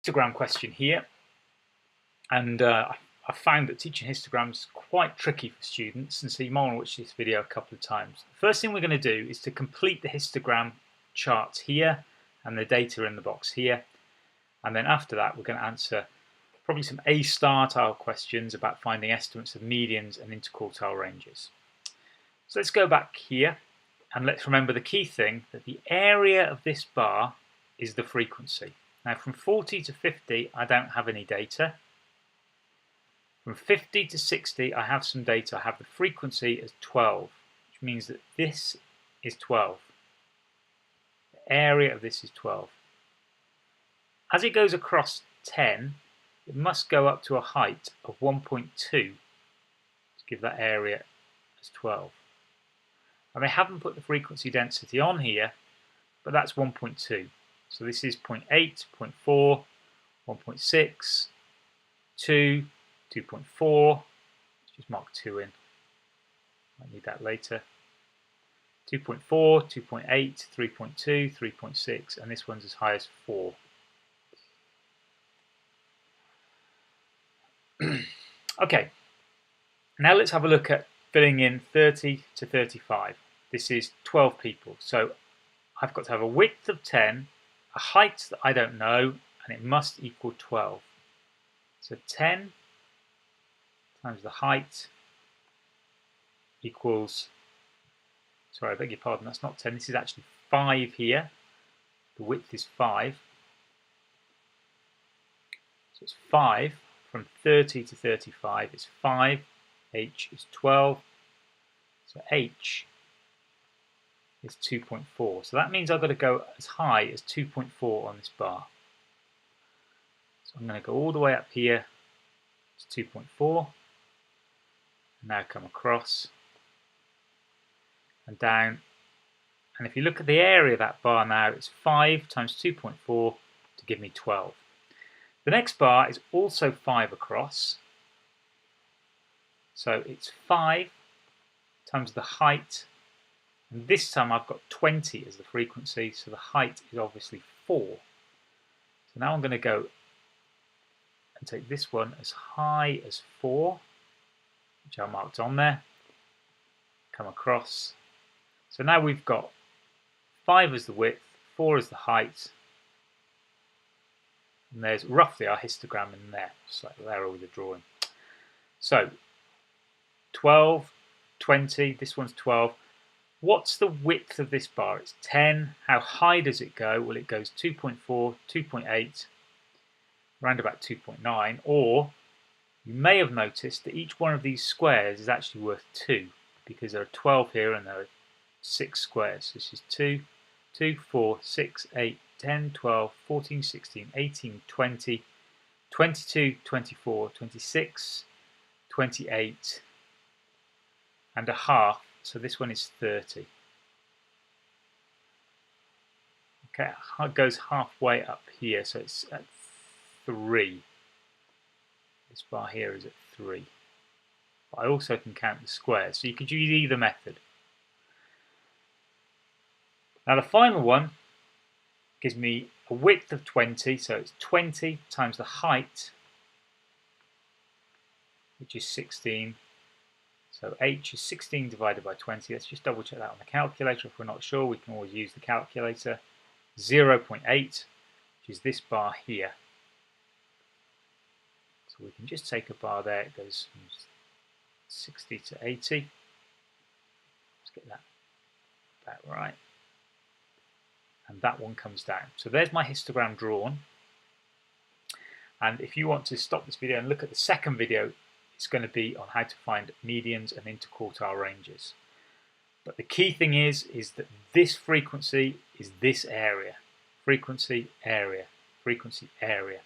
histogram question here, and I found that teaching histograms is quite tricky for students, and so you might want to watch this video a couple of times. The first thing we're going to do is to complete the histogram charts here and the data in the box here, and then after that we're going to answer probably some A-star-tile questions about finding estimates of medians and interquartile ranges. So let's go back here, and let's remember the key thing, that the area of this bar is the frequency. Now from 40 to 50 I don't have any data. From 50 to 60 I have some data. I have the frequency as 12, which means that this is 12. The area of this is 12. As it goes across 10, it must go up to a height of 1.2 to give that area as 12. And they haven't put the frequency density on here, but that's 1.2. So this is 0.8, 0.4, 1.6, 2, 2.4. Let's just mark 2 in. I need that later. 2.4, 2.8, 3.2, 3.6, and this one's as high as 4. Okay, now let's have a look at filling in 30 to 35. This is 12 people, so I've got to have a width of 10, a height that I don't know, and it must equal 12. So 10 times the height equals, sorry, I beg your pardon, that's not 10, this is actually 5 here. The width is 5. So it's 5 from 30 to 35 is 5. H is 12. So H is 2.4. So that means I've got to go as high as 2.4 on this bar. So I'm going to go all the way up here to 2.4. Now come across and down. And if you look at the area of that bar now, it's 5 times 2.4 to give me 12. The next bar is also 5 across. So it's 5 times the height, and this time I've got 20 as the frequency, so the height is obviously 4. So now I'm going to go and take this one as high as 4, which I marked on there, come across. So now we've got 5 as the width, 4 as the height, and there's roughly our histogram in there, just like there with the drawing. So 12, 20, this one's 12. What's the width of this bar? It's 10. How high does it go? Well, it goes 2.4, 2.8, around about 2.9, or you may have noticed that each one of these squares is actually worth 2, because there are 12 here and there are 6 squares. This is 2, 2, 4, 6, 8, 10, 12, 14, 16, 18, 20, 22, 24, 26, 28, and a half, so this one is 30. Okay, it goes halfway up here, so it's at 3. This bar here is at 3. But I also can count the squares, so you could use either method. Now the final one gives me a width of 20, so it's 20 times the height, which is 16. So H is 16 divided by 20. Let's just double check that on the calculator. If we're not sure, we can always use the calculator. 0.8, which is this bar here. So we can just take a bar there. It goes from 60 to 80. Let's get that about right. And that one comes down. So there's my histogram drawn. And if you want to stop this video and look at the second video, it's going to be on how to find medians and interquartile ranges. But the key thing is that this frequency is this area. Frequency, area, frequency, area.